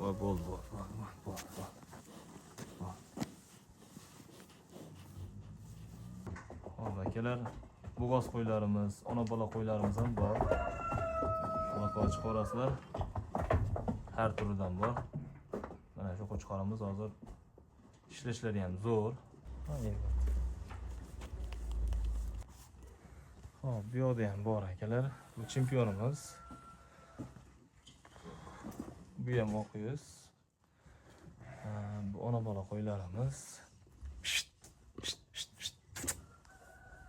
Bol. Hop akalar, bo'g'oz qo'ylarimiz, ona bola qo'ylarimiz ham bor. Bunaqa ochib ko'rasizlar. Har turidan bor. Mana shu qo'chqorimiz hozir ishlashlari ham zo'r. Hop, bu yerda ham bor akalar. Bu chempionimiz. Bu ham o'qiyuz. Bu ona bola qo'ylarimiz.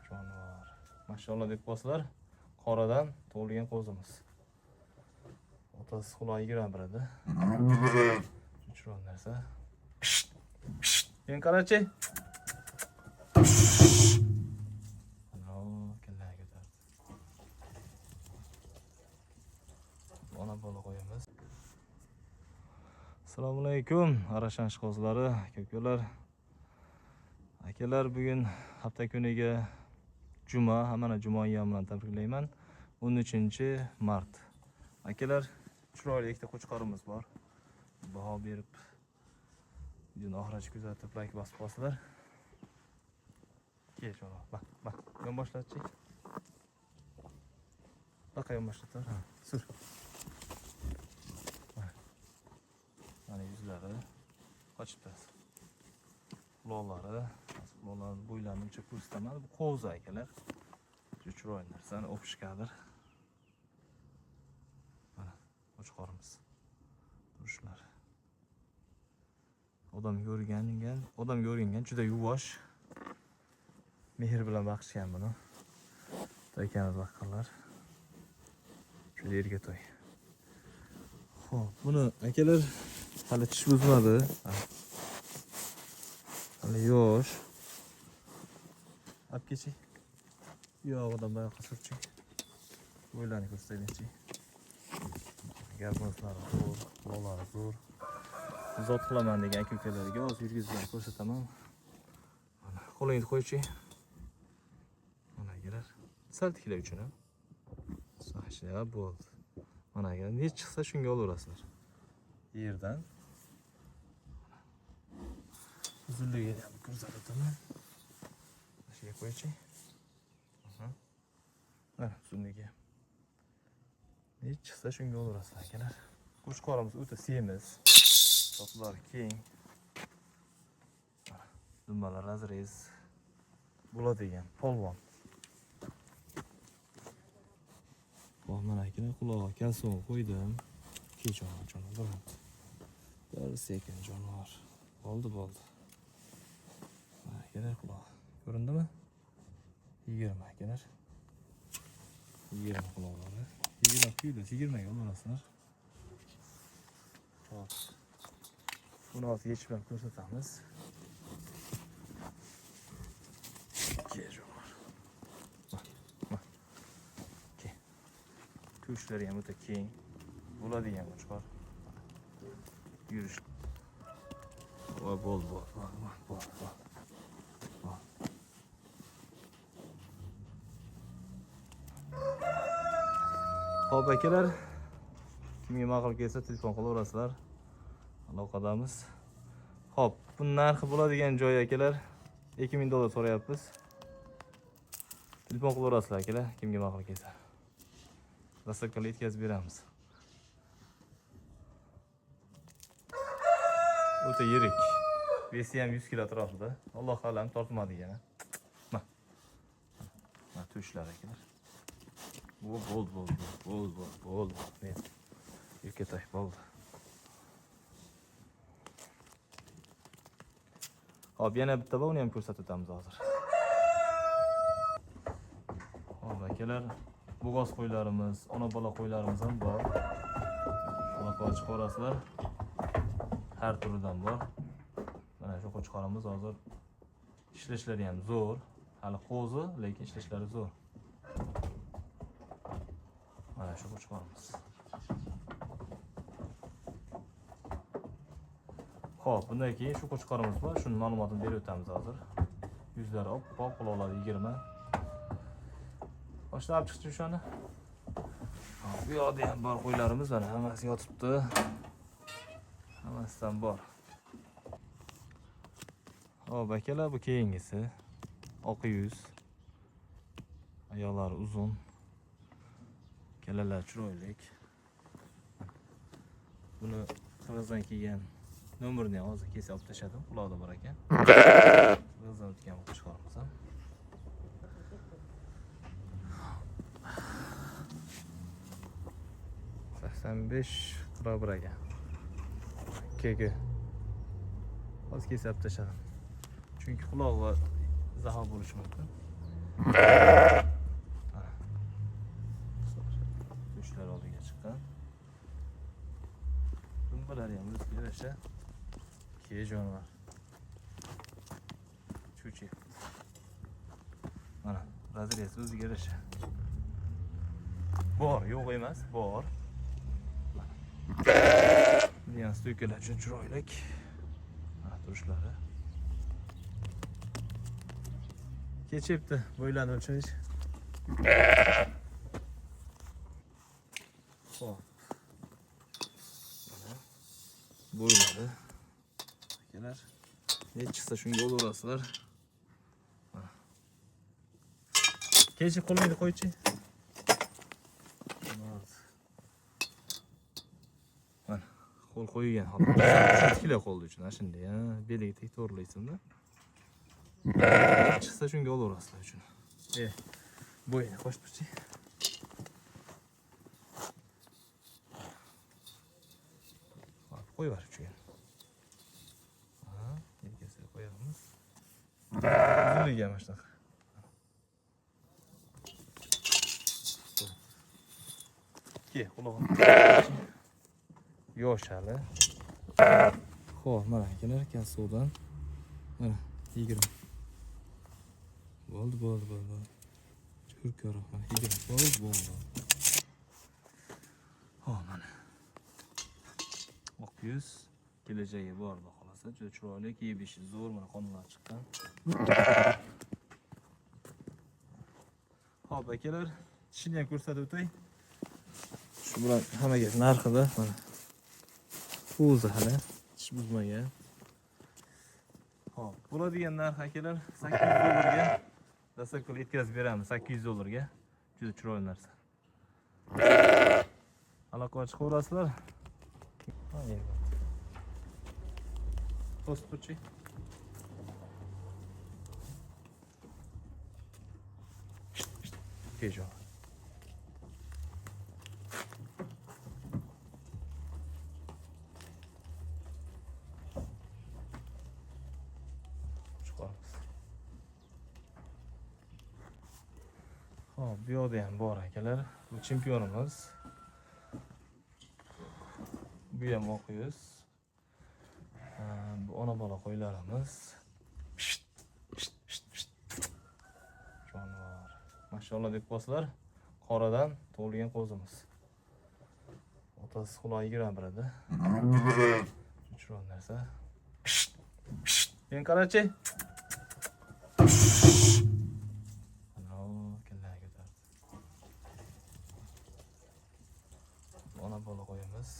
Jonivor. Mashallah deb qo'slar. Qoradan to'lgan qo'zimiz. Otasi xuloyi 21 edi. Chiroq narsa. Men qarachi. Ona bola qo'yamiz. Assalomu alaykum, Arashan qo'zlari, ko'klar. Akalar, bugun hafta kuniga juma, hammani juma ayyom bilan tabriklayman. 13-mart. Akalar, chiroyli ikkita qo'chqorimiz bor. Baho berib, videoni oxirigacha kuzatib, like bosib qo'yasizlar. Kel shuni, bak, yon boshlatchi. Baqa yon boshlatlar. Sur. Mana yuzlari qochibdi. Quloqlari bo'ylarini uncha ko'rsataman. Bu qo'zi akalar. Shu chiroyli narsani o'pishgadir. Mana qo'chqorimiz. Turishlar. Odamga o'rgangan juda yuvosh. Mehr bilan baqishgan buni. To'ykamiz baqqanlar. Shu yerga to'y. Xo'p, buni akalar hali tish buzmadi. Hali yosh. Apkechi. Yog'idan bayoqqa surchi. Bo'ylarni ko'rsataychi. Garbozlari zo'r, quloqlari zo'r. Zot qilaman degan aka-ukalarga hozir yurgizib ko'rsataman. Mana qo'lingni qo'ychi. Mana akalar. Sal tiklar uchun ham. Sahsha bo'ldi. Mana agar nech chiqsa shunga olaverasizlar. Yerdan uzunligini ham ko'rsataman. Shunga qo'ychi. Mana uzunligi. Nech chiqsa shunga olaverasizlar akalar. Qo'chqorimiz o'ta semiz. To'plar keng. Dumbalar razrez bo'ladigan polvon. Mana akalar, qulog'iga kalson qo'ydim. Jonivor. Bir sekund jonivor. Bo'ldi. Mana akalar, quloq. Ko'rindimi? 20 akalar. 20 quloqlari. 20 kuyda 20 ga olasizlar. Hop. Buni hozir yechib ham ko'rsatamiz. Tushlari ham o'ta keng. Bo'ladigan qo'chqor. Yurish. Bo'l. Xo'p akalar, kimga ma'qul kelsa telefon qilaverasizlar. Aloqadamiz. Xo'p, bu narxi bo'ladigan joy akalar, $2000 so'rayapmiz. Telefon qilaverasizlar akalar, kimga ma'qul kelsa. Dastavkali yetkazib beramiz. O'ta yirik. Besi ham 100 kg atrofida. Alloh alam tortmaydigan. Mana tushlar akalar. Bo'ldi. Men erkatoy bo'ldi. Hop, yana bitta bor, uni ham ko'rsatib o'tamiz hozir. Hop akalar, bo'g'oz qo'ylarimiz, ona bola qo'ylarimiz ham bor. Bunaqa ochib ko'rasizlar. Har turidan bor. Mana shu qo'chqorimiz hozir ishlashlari ham zo'r. Hali qo'zi, lekin ishlashlari zo'r. Mana shu qo'chqorimiz. Xo'p, bundan keyin shu qo'chqorimiz bor. Shuni ma'lumotini berib o'tamiz hozir. Yuzlari oppoq, quloqlari 20. Boshlab chiqdi shuni. Bu yoqda ham bor qo'ylarimiz, mana hammasi yotibdi. Hammasidan bor. Hop akalar, bu keyingisi. Oq yuz. Oyoqlari uzun. Kalalar chiroyli. Buni qirg'izdan kelgan nomerni hozir kesib olib tashladim. Quloqda bor ekan. Qirg'izdan o'tgan qo'shqorimiz ham. besh qirq ekan. Kegi. Hozir kesib olib tashladim. Chunki qulog'i zahar bo'lishi mumkin. Tushlar oldiga chiqqan. Dumbalari ham o'ziga yarasha kiyi jonivor. Chuchi. Mana, razriyasi o'ziga yarasha. Bor, yo'q emas, bor. Degan stoykalar uchun chiroyli. Mana turishlari. Kechibdi, bo'ylarni o'lchash. Xo'p. Bo'ylari. Akalar, ne chiqsa shunga olaverasizlar. Kechi qo'lingni qo'ychi. Mana, qo'l qo'ygan holda. Ikkila qo'ldi uchun ana shunday, beliga tek to'g'rilaysiz-da. Chiqsa shunga olaverasizlar uchun. Bo'yni qo'shib turchi. Qo'yib yuborib chugan. Yelkasiga qo'yamiz. Uzunligi ham shunaqa. Qulog'im. Yosh hali. Xo'p, mana akalar, kassovdan. Mana 20. Bo'ldi. Churkaro, mana 20 bo'ldi. Xo'p, mana. Oq yuz, kelajagi bor xudo xolasa, juda chiroyli, yeyishi zo'r, mana qonlar chiqqan. Xo'p, akalar, tishini ham ko'rsatib o'tay. Shu bilan hammaga narxida, mana. O'zi hali tish buzmagan. Xo'p, bo'ladigan narx akalar $800 ga dastavka yetkazib beramiz, $800 ga. Juda chiroyli narsa. Aloqaga chiqaverasizlar. To'sib turchi. Kejo. Xo'p, bu yoqda ham bor akalar. Bu chempionimiz. Bu ham oq yuz. Bu ona bola qo'ylarimiz. Jonivor. Mashallah deb qo'slar. Qoradan tug'ilgan qo'zimiz. Otasi quloq 21 edi. Chiroyli narsa. Men qarachi. Ona bola qo'yamiz.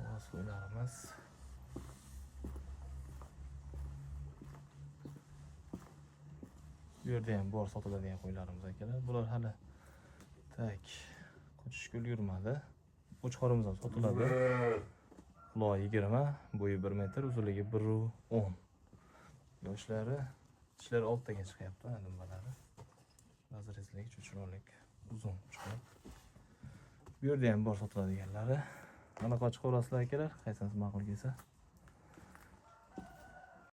Ovoz qo'ylarimiz. Bu yerda ham bor sotiladigan qo'ylarimiz akalar. Bular hali tak qo'chishga ulgurmadi. Qo'chqorimiz ham sotiladi. Quloqi 20, bo'yi 1 metr, uzunligi 1.10. Yoshlari, tishlari oltitaga chiqyapti, dumbalari. Razrezlik, chiroyli, uzun chiqadi. Bu yerda ham bor sotiladiganlari. Aloqa chiqaverasizlar akalar, qaysingiz ma'qul kelsa.